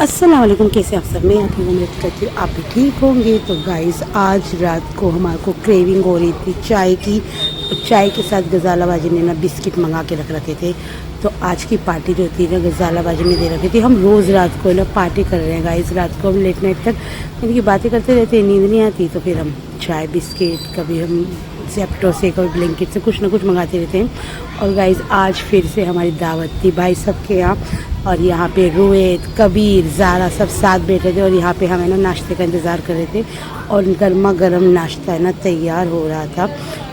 अस्सलाम वालेकुम, कैसे आप सब। मैं आपकी उम्मीद करती हूँ आप भी ठीक होंगे। तो गाइस, आज रात को हमारे को क्रेविंग हो रही थी चाय की। चाय के साथ गजाला बाजी ने ना बिस्किट मंगा के रख रखे थे। तो आज की पार्टी जो थी ना गजाला बाजी ने दे रखी थी। हम रोज़ रात को ना पार्टी कर रहे हैं गाइस। रात को हम लेट नाइट तक इनकी बातें करते रहते, नींद नहीं आती। तो फिर हम चाय बिस्किट, कभी हम जेप्टो से, कभी ब्लिंकिट से कुछ ना कुछ मंगाते रहते हैं। और गाइस, आज फिर से हमारी दावत थी भाई सबके यहाँ। और यहाँ पे रोहित, कबीर, ज़ारा सब साथ बैठे थे और यहाँ पे हमें ना नाश्ते का इंतज़ार कर रहे थे। और गर्मा गर्म नाश्ता है ना तैयार हो रहा था।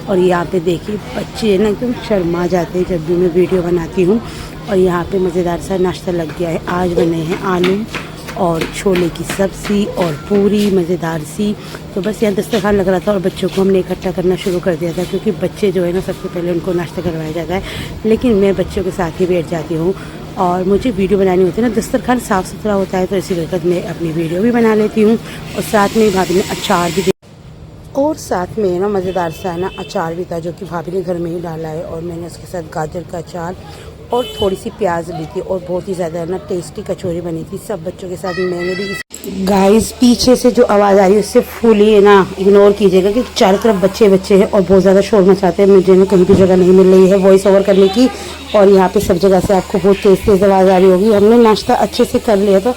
और यहाँ पे देखिए बच्चे ना एकदम शर्मा जाते हैं जब भी मैं वीडियो बनाती हूँ। और यहाँ पे मज़ेदार सा नाश्ता लग गया है। आज बने हैं आलू और छोले की सब्ज़ी और पूरी मज़ेदार सी। तो बस यहाँ दस्तरखान लग रहा था और बच्चों को हमने इकट्ठा करना शुरू कर दिया था, क्योंकि बच्चे जो है ना सबसे पहले उनको नाश्ता करवाया जाता है। लेकिन मैं बच्चों के साथ ही बैठ जाती हूँ और मुझे वीडियो बनानी होती है ना। दस्तरखान साफ़ सुथरा होता है तो इसी वक्त मैं अपनी वीडियो भी बना लेती हूँ। और साथ में भाभी ने अचार भी और साथ में ना मज़ेदार सा है ना अचार भी था, जो कि भाभी ने घर में ही डाला है। और मैंने उसके साथ गाजर का अचार और थोड़ी सी प्याज ली थी और बहुत ही ज़्यादा ना टेस्टी कचौरी बनी थी सब बच्चों के साथ। मैंने भी गाइस, पीछे से जो आवाज़ आ रही है उससे फुली है ना इग्नोर कीजिएगा, क्योंकि चारों तरफ बच्चे बच्चे हैं और बहुत ज़्यादा शोर मचाते हैं। मुझे ना कहीं भी जगह नहीं मिल रही है वॉइस ओवर करने की। और यहाँ पे सब जगह से आपको बहुत तेज़ तेज़ आवाज़ आ रही होगी। हमने नाश्ता अच्छे से कर लिया था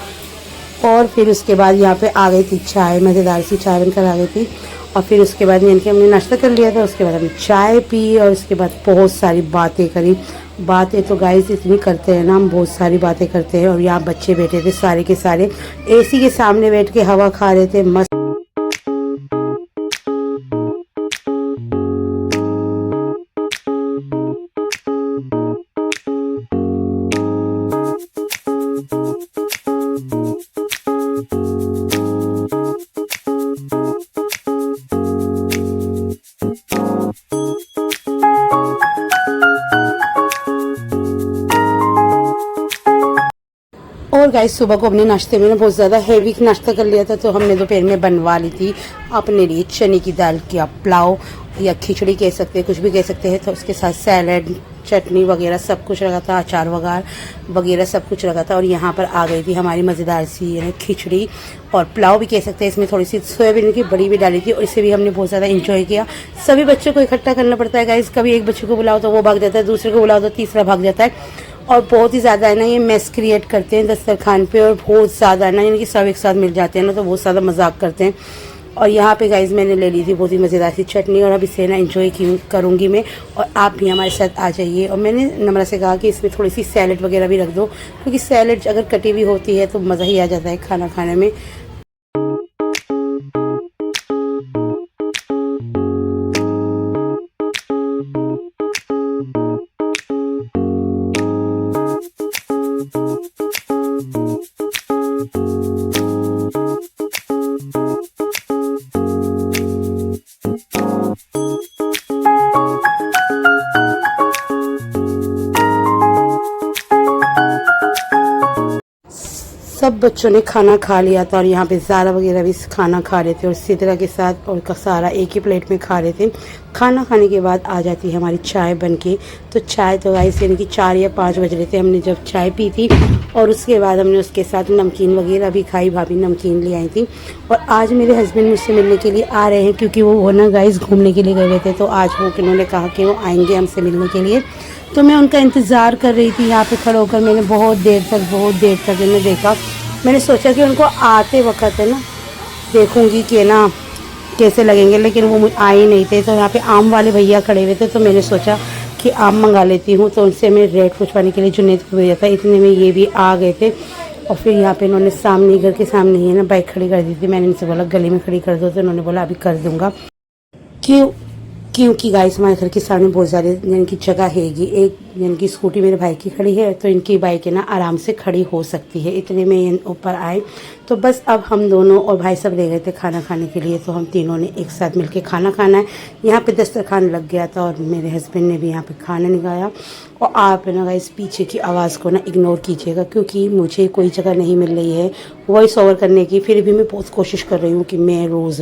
और फिर उसके बाद यहाँ पे आ गई थी चाय, मज़ेदार सी चाय बनकर आ गई थी। और फिर उसके बाद हमने नाश्ता कर लिया था। उसके बाद हमने चाय पी और उसके बाद बहुत सारी बातें करी। बातें तो गाइस इतनी करते हैं ना, हम बहुत सारी बातें करते हैं। और यहाँ बच्चे बैठे थे सारे के सारे एसी के सामने बैठ के हवा खा रहे थे मस्त। और गाइस, सुबह को अपने नाश्ते में ना बहुत ज़्यादा हैवी नाश्ता कर लिया था। तो हमने दोपहर में बनवा ली थी अपने लिए चने की दाल का पुलाव या खिचड़ी कह सकते हैं, कुछ भी कह सकते हैं। तो उसके साथ सैलड, चटनी वगैरह सब कुछ रखा था, अचार वगैरह सब कुछ रखा था। और यहाँ पर आ गई थी हमारी मज़ेदार सी खिचड़ी और पुलाव भी कह सकते हैं। इसमें थोड़ी सी सोयाबीन की बड़ी भी डाली थी और इसे भी हमने बहुत ज़्यादा इंजॉय किया। सभी बच्चों को इकट्ठा करना पड़ता है गाइस। कभी एक बच्चे को बुलाओ तो वो भाग जाता है, दूसरे को बुलाओ तो तीसरा भाग जाता है। और बहुत ही ज़्यादा है ना ये मेस क्रिएट करते हैं दस्तरखान पे। और बहुत ज़्यादा है ना यानी कि सब एक साथ मिल जाते हैं ना तो बहुत ज़्यादा मजाक करते हैं। और यहाँ पे गाइस मैंने ले ली थी बहुत ही मज़ेदार सी चटनी और अब इसे ना एंजॉय करूँगी मैं। और आप भी हमारे साथ आ जाइए। और मैंने नम्रा से कहा कि इसमें थोड़ी सी सैलड वगैरह भी रख दो, क्योंकि सैलड अगर कटी हुई होती है तो मज़ा ही आ जाता है खाना खाने में। सब बच्चों ने खाना खा लिया था और यहाँ पे ज़ारा वगैरह भी खाना खा रहे थे और सिदरा के साथ और सारा एक ही प्लेट में खा रहे थे। खाना खाने के बाद आ जाती है हमारी चाय बनके। तो चाय तो गाइस यानी कि 4 या 5 बज रहे थे हमने जब चाय पी थी। और उसके बाद हमने उसके साथ नमकीन वगैरह भी खाई, भाभी नमकीन ले आई थी। और आज मेरे हस्बैंड मुझसे मिलने के लिए आ रहे हैं, क्योंकि वो ना गाइस घूमने के लिए गए हुए थे। तो आज वो उन्होंने कहा कि वो आएंगे हमसे मिलने के लिए। तो मैं उनका इंतज़ार कर रही थी यहाँ पे खड़े होकर। मैंने बहुत देर तक मैंने देखा। मैंने सोचा कि उनको आते वक्त है ना देखूंगी कि ना कैसे लगेंगे, लेकिन वो आ ही नहीं थे। तो यहाँ पे आम वाले भैया खड़े हुए थे तो मैंने सोचा कि आम मंगा लेती हूँ। तो उनसे मैं रेट पूछवाने के लिए जुनेद को भेजा था, इतने में ये भी आ गए थे। और फिर यहाँ पे इन्होंने सामने घर के सामने ही है ना बाइक खड़ी कर दी थी। मैंने इनसे बोला गली में खड़ी कर दो, तो इन्होंने बोला अभी कर दूँगा। क्योंकि गाइस हमारे घर के सामने बहुत ज़्यादा यानी कि जगह हैगी। एक यानी कि स्कूटी मेरे भाई की खड़ी है तो इनकी बाइक है ना आराम से खड़ी हो सकती है। इतने में ऊपर आए तो बस अब हम दोनों और भाई सब रह गए थे खाना खाने के लिए। तो हम तीनों ने एक साथ मिलके खाना खाना है। यहाँ पे दस्तरखान लग गया था और मेरे हस्बैंड ने भी यहाँ पे खाना निकाला। और आप ना गाइस पीछे की आवाज़ को ना इग्नोर कीजिएगा, क्योंकि मुझे कोई जगह नहीं मिल रही है वॉइस ओवर करने की। फिर भी मैं बहुत कोशिश कर रही हूँ कि मैं रोज़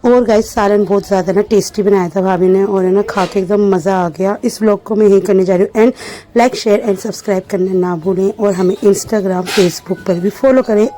और गाइस सालन बहुत ज़्यादा ना टेस्टी बनाया था भाभी ने, और है ना खा के एकदम मज़ा आ गया। इस व्लॉग को मैं यही करने जा रही हूँ and like share and subscribe करना ना भूलें, और हमें इंस्टाग्राम फेसबुक पर भी फॉलो करें।